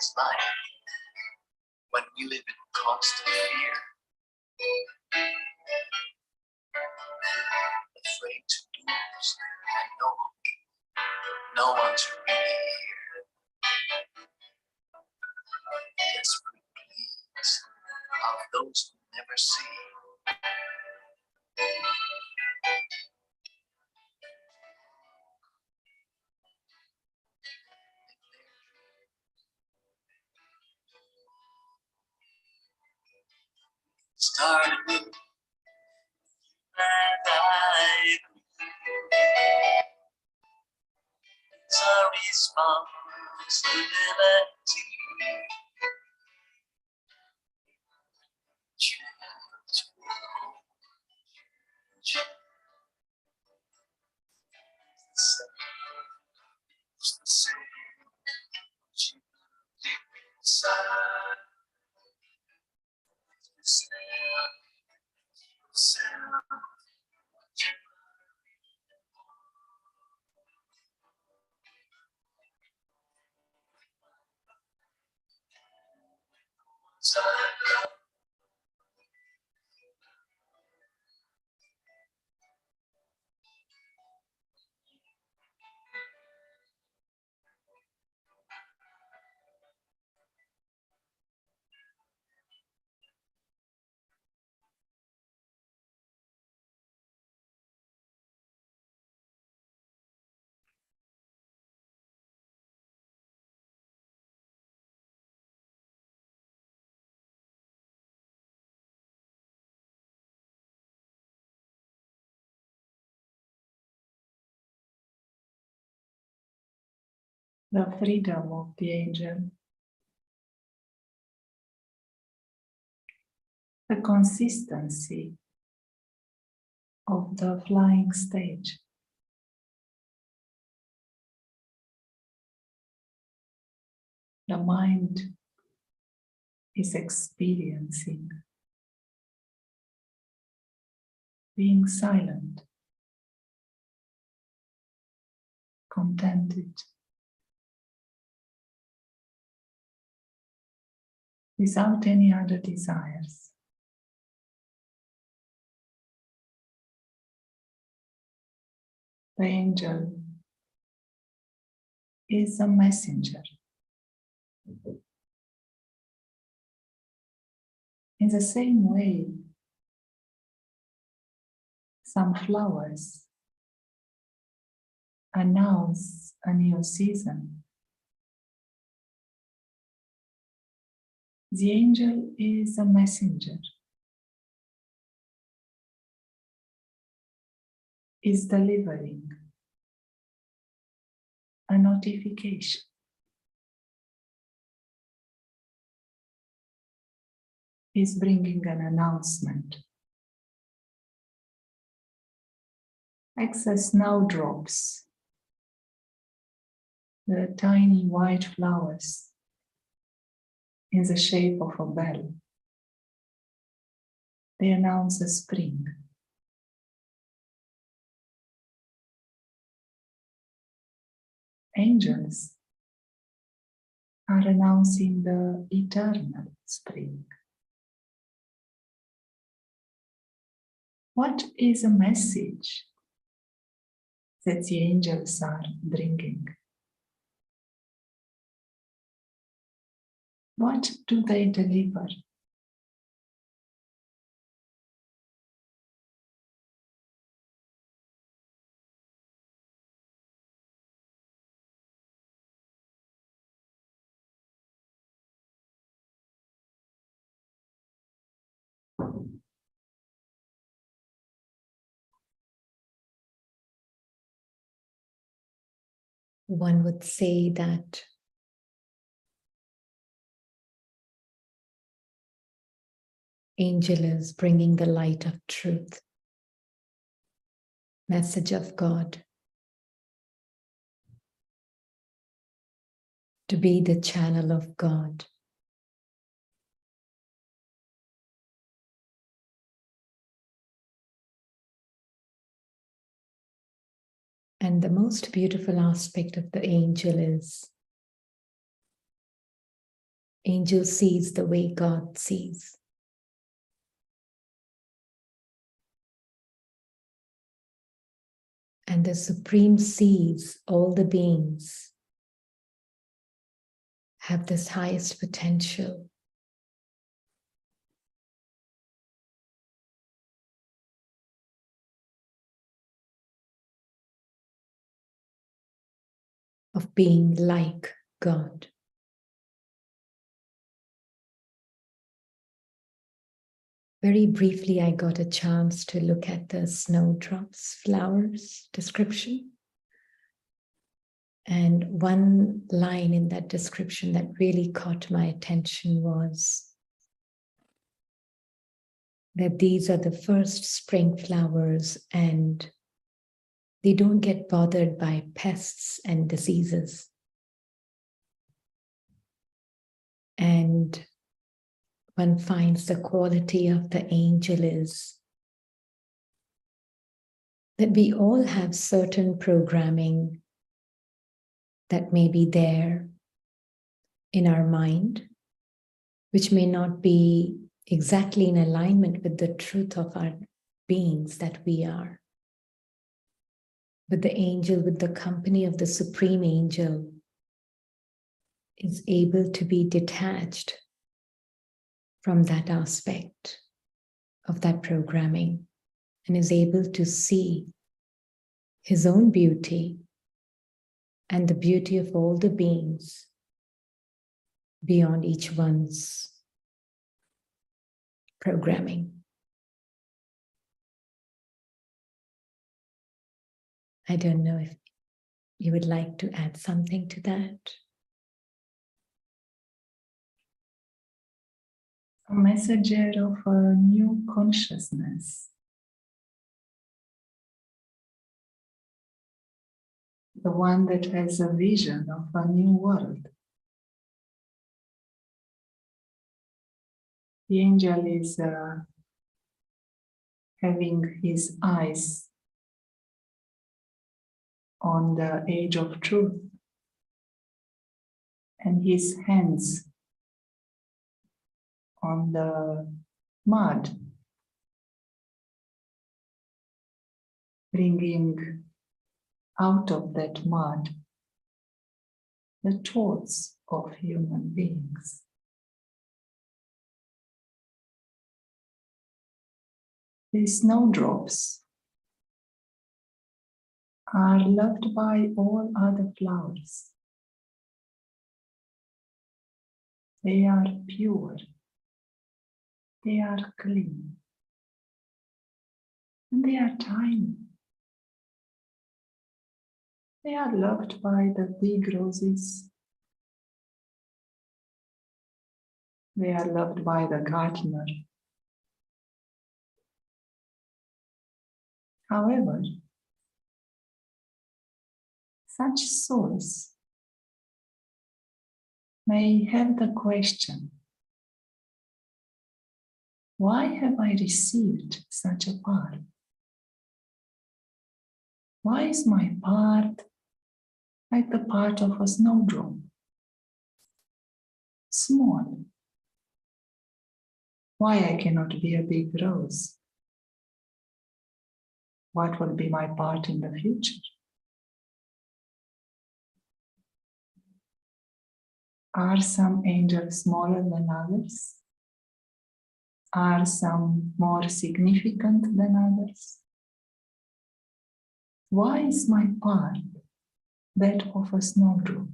is life when we live in constant fear, afraid to lose, and no one to really hear. Desperate pleas of those who never see. Started with and I agree. It's a responsibility. It's the same deep inside. The freedom of the angel, the consistency of the flying stage, the mind is experiencing being silent, contented, without any other desires. The angel is a messenger. In the same way, some flowers announce a new season. The angel is a messenger, is delivering a notification. Is bringing an announcement. Like the snowdrops, the tiny white flowers in the shape of a bell. They announce a spring. Angels are announcing the eternal spring. What is a message that the angels are bringing? What do they deliver? One would say that angel is bringing the light of truth, message of God, to be the channel of God. And the most beautiful aspect of the angel is Angel sees the way God sees. And the Supreme sees all the beings have this highest potential of being like God. Very briefly, I got a chance to look at the snowdrops flowers description. And one line in that description that really caught my attention was that these are the first spring flowers and they don't get bothered by pests and diseases. And one finds the quality of the angel is that we all have certain programming that may be there in our mind, which may not be exactly in alignment with the truth of our beings that we are. But the angel, with the company of the Supreme Angel, is able to be detached from that aspect of that programming and is able to see his own beauty and the beauty of all the beings beyond each one's programming. I don't know if you would like to add something to that. A messenger of a new consciousness. The one that has a vision of a new world. The angel is having his eyes on the age of truth and his hands on the mud, bringing out of that mud the thoughts of human beings. These snowdrops are loved by all other flowers. They are pure. They are clean. And they are tiny. They are loved by the big roses. They are loved by the gardener. However, such souls may have the question, why have I received such a part? Why is my part like the part of a snowdrop? Small. Why I cannot be a big rose? What will be my part in the future? Are some angels smaller than others? Are some more significant than others? Why is my part that of a snowdrop?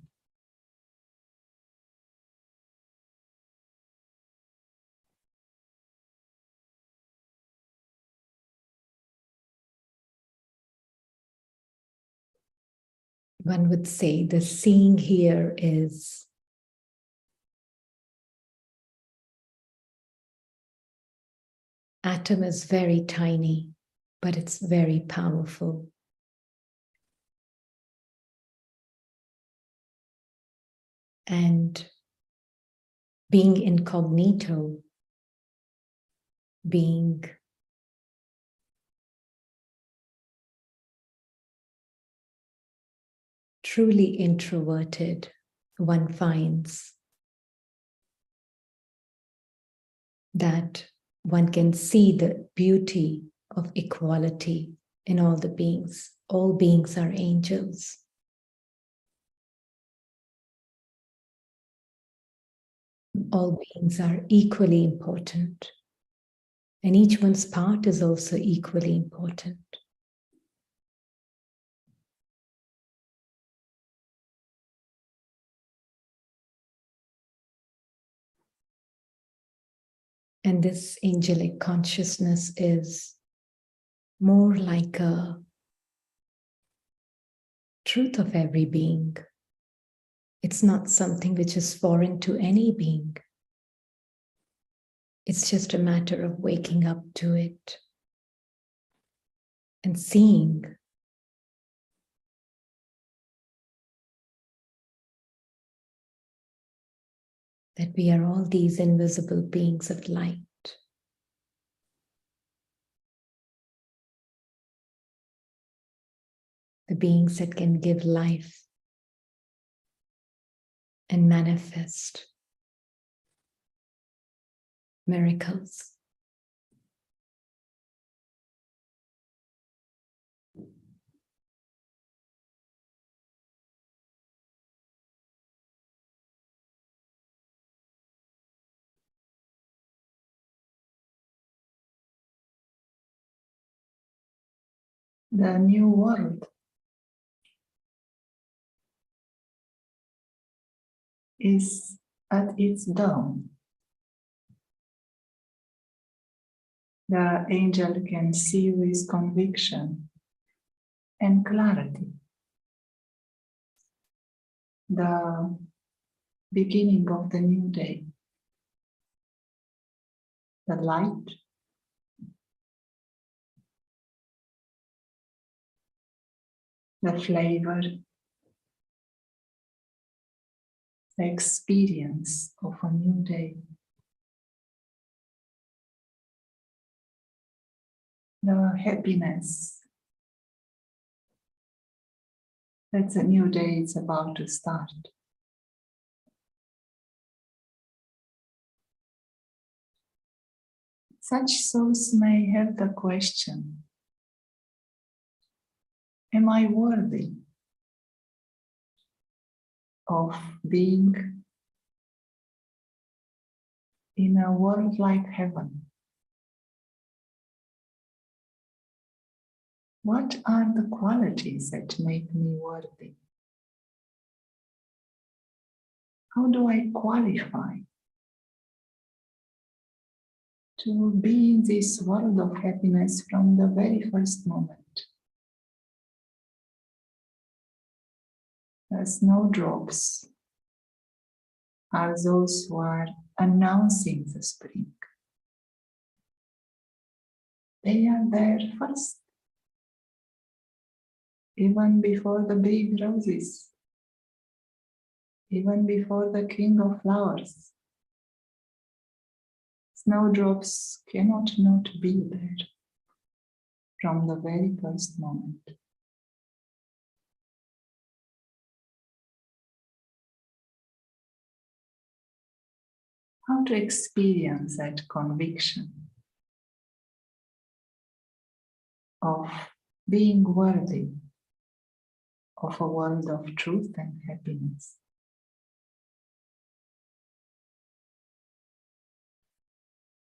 One would say the seeing here is atom is very tiny, but it's very powerful. And being incognito, being truly introverted, one finds that one can see the beauty of equality in all the beings. All beings are angels. All beings are equally important. And each one's part is also equally important. And this angelic consciousness is more like a truth of every being. It's not something which is foreign to any being. It's just a matter of waking up to it and seeing that we are all these invisible beings of light. The beings that can give life and manifest miracles. The new world is at its dawn. The angel can see with conviction and clarity the beginning of the new day. The light, the flavor, the experience of a new day. The happiness that the new day is about to start. Such souls may have the question, am I worthy of being in a world like heaven? What are the qualities that make me worthy? How do I qualify to be in this world of happiness from the very first moment? The snowdrops are those who are announcing the spring. They are there first, even before the big roses, even before the king of flowers. Snowdrops cannot not be there from the very first moment. How to experience that conviction of being worthy of a world of truth and happiness?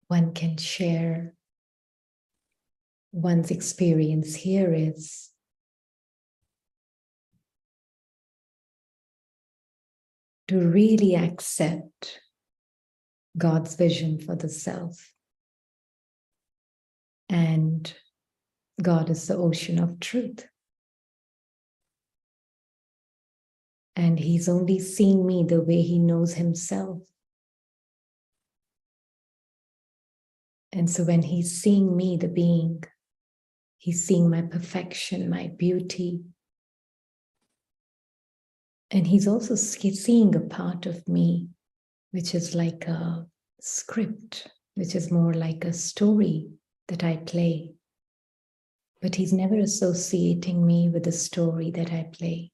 One can share one's experience here is to really accept God's vision for the self. And God is the ocean of truth. And He's only seeing me the way He knows Himself. And so when He's seeing me, the being, He's seeing my perfection, my beauty. And He's also seeing a part of me, which is like a script, which is more like a story that I play. But He's never associating me with the story that I play.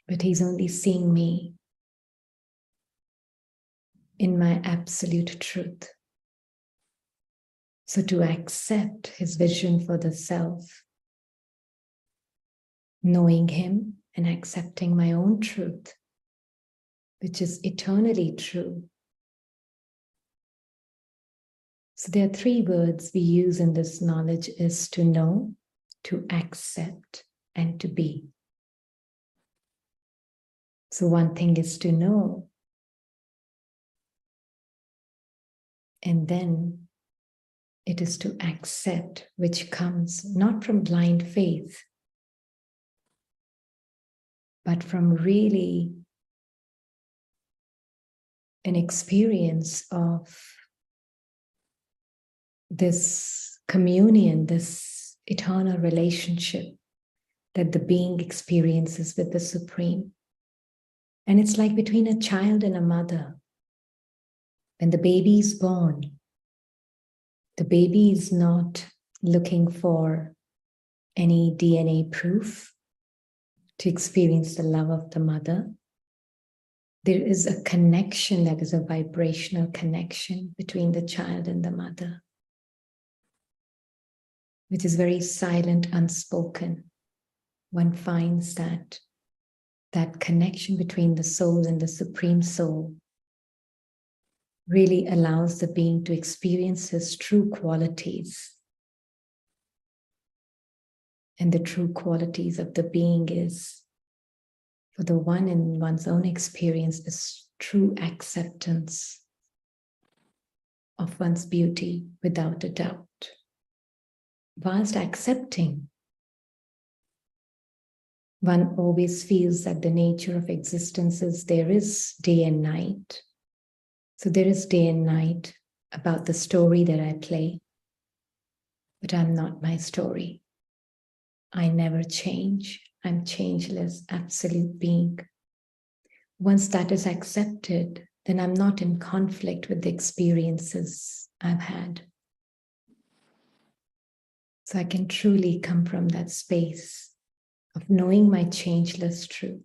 But He's only seeing me in my absolute truth. So to accept his vision for the self, knowing him and accepting my own truth, which is eternally true. So there are three words we use in this knowledge is to know, to accept, and to be. So one thing is to know, and then it is to accept, which comes not from blind faith, but from really an experience of this communion, this eternal relationship that the being experiences with the Supreme. And it's like between a child and a mother. When the baby is born, the baby is not looking for any DNA proof to experience the love of the mother. There is a connection that is a vibrational connection between the child and the mother, which is very silent, unspoken. One finds that connection between the soul and the Supreme Soul really allows the being to experience his true qualities. And the true qualities of the being is, for the one in one's own experience, is true acceptance of one's beauty without a doubt. Whilst accepting, one always feels that the nature of existence is there is day and night. So there is day and night about the story that I play, but I'm not my story. I never change. I'm changeless, absolute being. Once that is accepted, then I'm not in conflict with the experiences I've had. So I can truly come from that space of knowing my changeless truth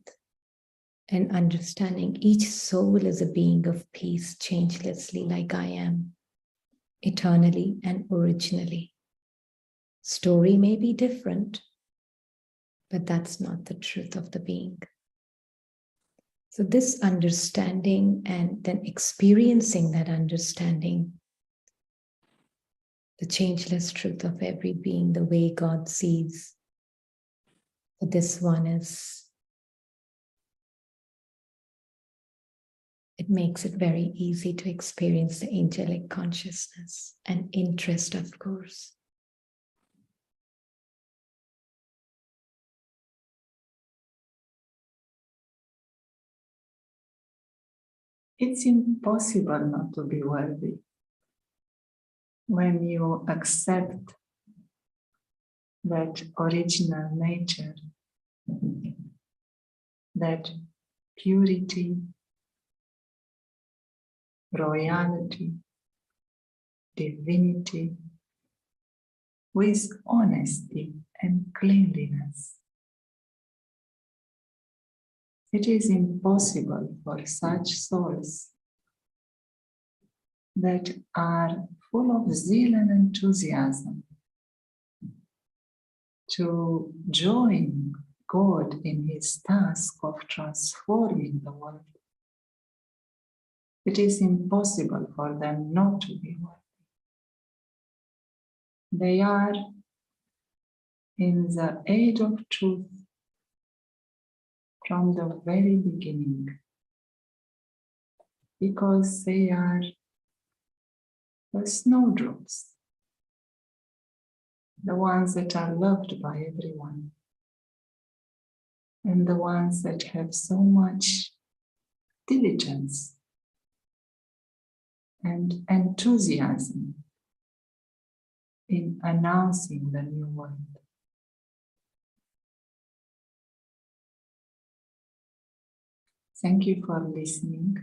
and understanding each soul is a being of peace changelessly like I am, eternally and originally. Story may be different, but that's not the truth of the being. So this understanding and then experiencing that understanding, the changeless truth of every being, the way God sees. But this one is, it makes it very easy to experience the angelic consciousness and interest, of course. It's impossible not to be worthy when you accept that original nature, that purity, royalty, divinity, with honesty and cleanliness. It is impossible for such souls that are full of zeal and enthusiasm to join God in his task of transforming the world. It is impossible for them not to be worthy. They are in the age of truth from the very beginning, because they are the snowdrops, the ones that are loved by everyone, and the ones that have so much diligence and enthusiasm in announcing the new world. Thank you for listening.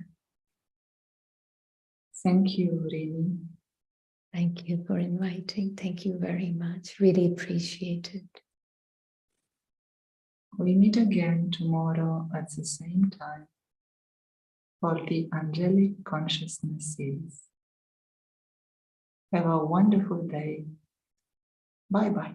Thank you, Rini. Thank you for inviting. Thank you very much. Really appreciate it. We meet again tomorrow at the same time. for the angelic consciousnesses. Have a wonderful day. Bye bye.